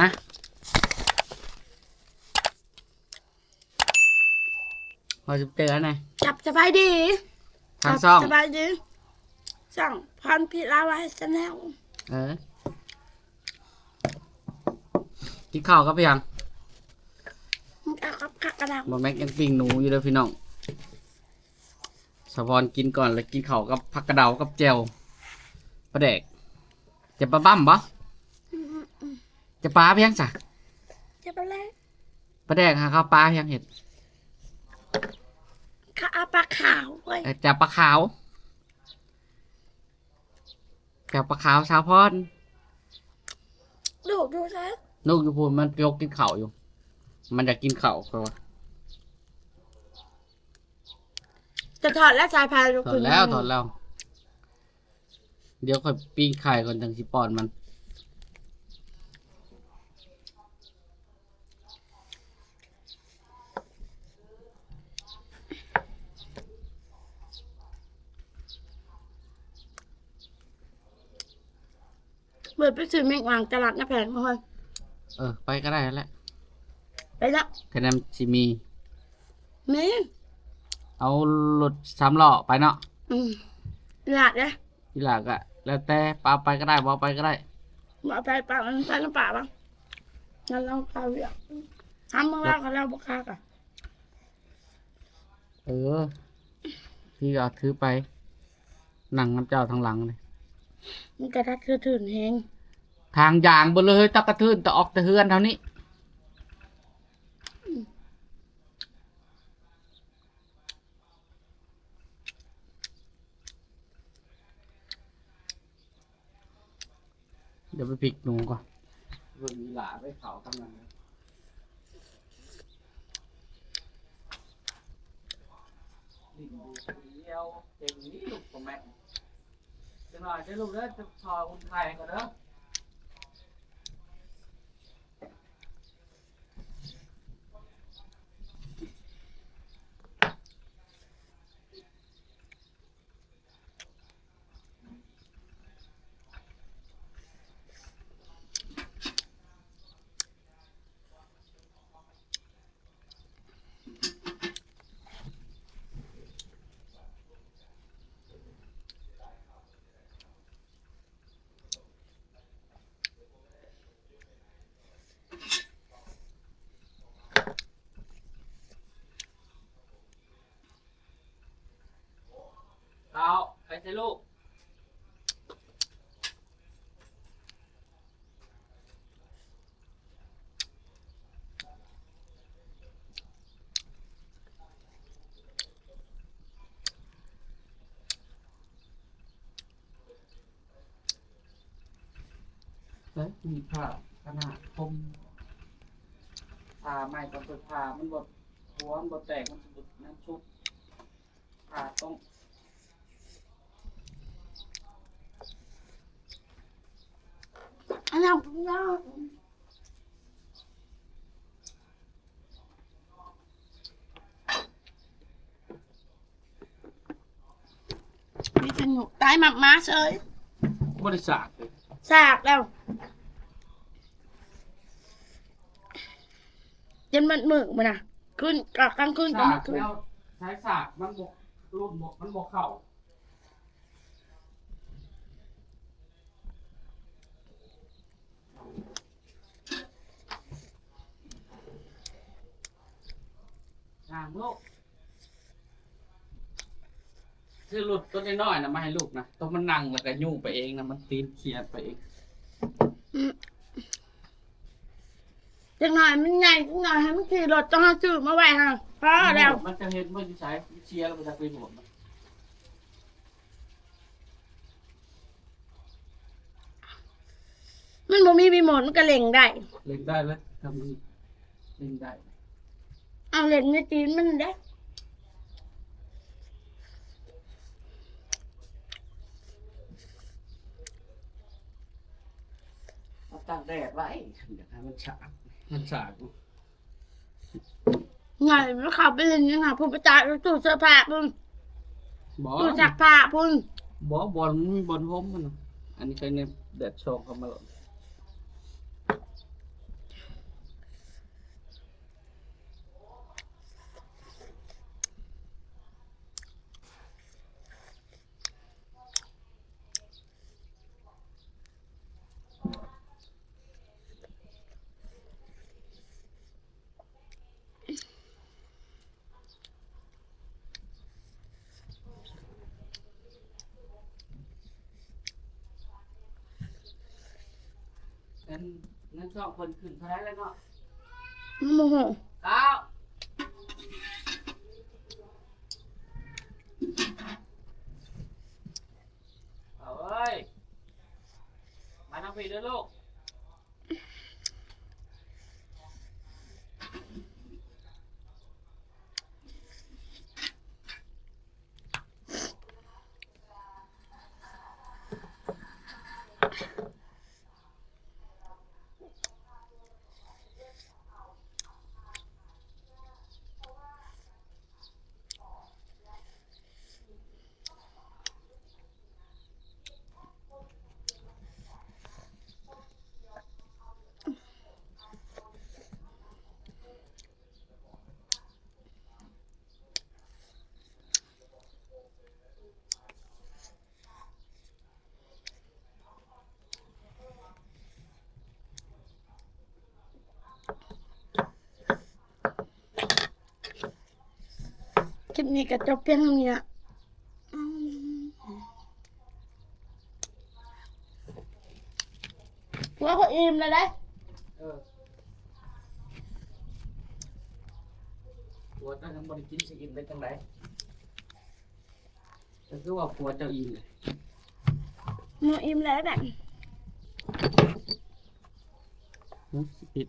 ฮะพอจะเจอไหน จับสบายดี ทางซ่อง สบายดีสั่งพรพิลาไว้ซะแล้ว กินข้าวกับยัง มันเอากับขักกระดาษ บอแม็กยังปิ้งหนูอยู่เลยพี่น้องสะพอนกินก่อนแล้วกินข้าวกับผักกระเดากับแจวปลาแดกจะปลาบั้มปะจะปลาเพียงจ้ะ จะไปแล้ว ปลาแดกหาข้าวปลาเพียงเห็ด ข้าเอาปลาขาวเว้ย จะปลาขาวจะปลาขาวสาวพร ดูซะ ลูกอยู่พูนมันยกกินข้าวอยู่ มันอยากกินข้าวเพราะว่า จะถอดแล้วสายพายลูก ถอดแล้วถอดแล้ว เดี๋ยวค่อยปิ้งไข่ก่อนจังสิปอนมันเปิดไปซื้อแมงวางตลาดน้าแพงมาเลย ไปก็ได้แล้วแหละ ไปแล้ว คะแนนสิมี มี เอารถสามล้อไปเนาะ หลาดเลย ทีหลักอะแล้วแต่ปาไปก็ได้บอไปก็ได้ มาไปป่ามันไปน้ำป่าบ้างงั้นเราข้าวเรียกทำมาแล้วเขาแล้วบุกคากอ่ะ พี่ก็ถือไปนั่งน้ำเจ้าทางหลังเลย มันกระทัดคือถืนแหง ทางยางบนเลยตะกระทืนตะออกตะเฮือนเท่านี้เดี๋ยวไปพลิกหนูก่อนเบิ่งมีหลาไปเขากำลังดิ่งดูเดียวเก่งนี้ลูกของแม่จะหน่อยจะลูกเด้อจะพออุ่นไข่ก่อนเด้อเอาไปใส่ลูกมีผ้าขนาดคมผ้าใหม่กับผ้ามันบดหัวมันบดแตกมันบดน้ำชุบผ้าต้อง อันนั้นก็มีขนุกตายหมักม้าเฉย บริษัทเลย สากแล้วยันมันมือมันนะขึ้นกลางคืนก็ สา มาก ขึ้น แล้วใช้สากมันบกรุ่นบกมันบกเข่าทางลูกคือหลุดตัวน้อยๆนะมาให้ลูกนะตัวมันนั่งแล้วก็ยุ่งไปเองนะมันตีนเขียดไปเอง จังหน่อยมันใหญ่จังหน่อยให้มันขี่รถต้องเอาจืดมาไว้ฮะพอแล้ว มันจะเห็นมันจะใช้เชียร์แล้วมันจะไปหมดมันบ่มีรีโมทมันก็เล่งได้ เล่นได้เลยทำนี้เล่นได้ เอาเล่นในตีนมันได้ เอาตั้งแดดไว้อยากให้มันฉากมันฉาก ไงมันขับไปเล่นยังไงพุ่นประจานตู้เสื้อผ้าพุ่น บอ ตู้ซักผ้าพุ่น บอลมันมีบอลโฮมมันอันนี้ใครในแดดโชว์เข้ามาหรอ เงินช่องคนขึ้นเท่าไหรแล้วเนาะ โมโห เก้าเอาเอ้ยมาทำปีเด้อลูกคลิปนี้ก็จบเพียงเท่านี้ละว่าเขาอิ่มเลยได้ เออปวดนั่นบริกินสิกินได้จังไรก็คือว่าปวดเจ้าอีเลย หนูอิ่มแล้วแบบ สิปิด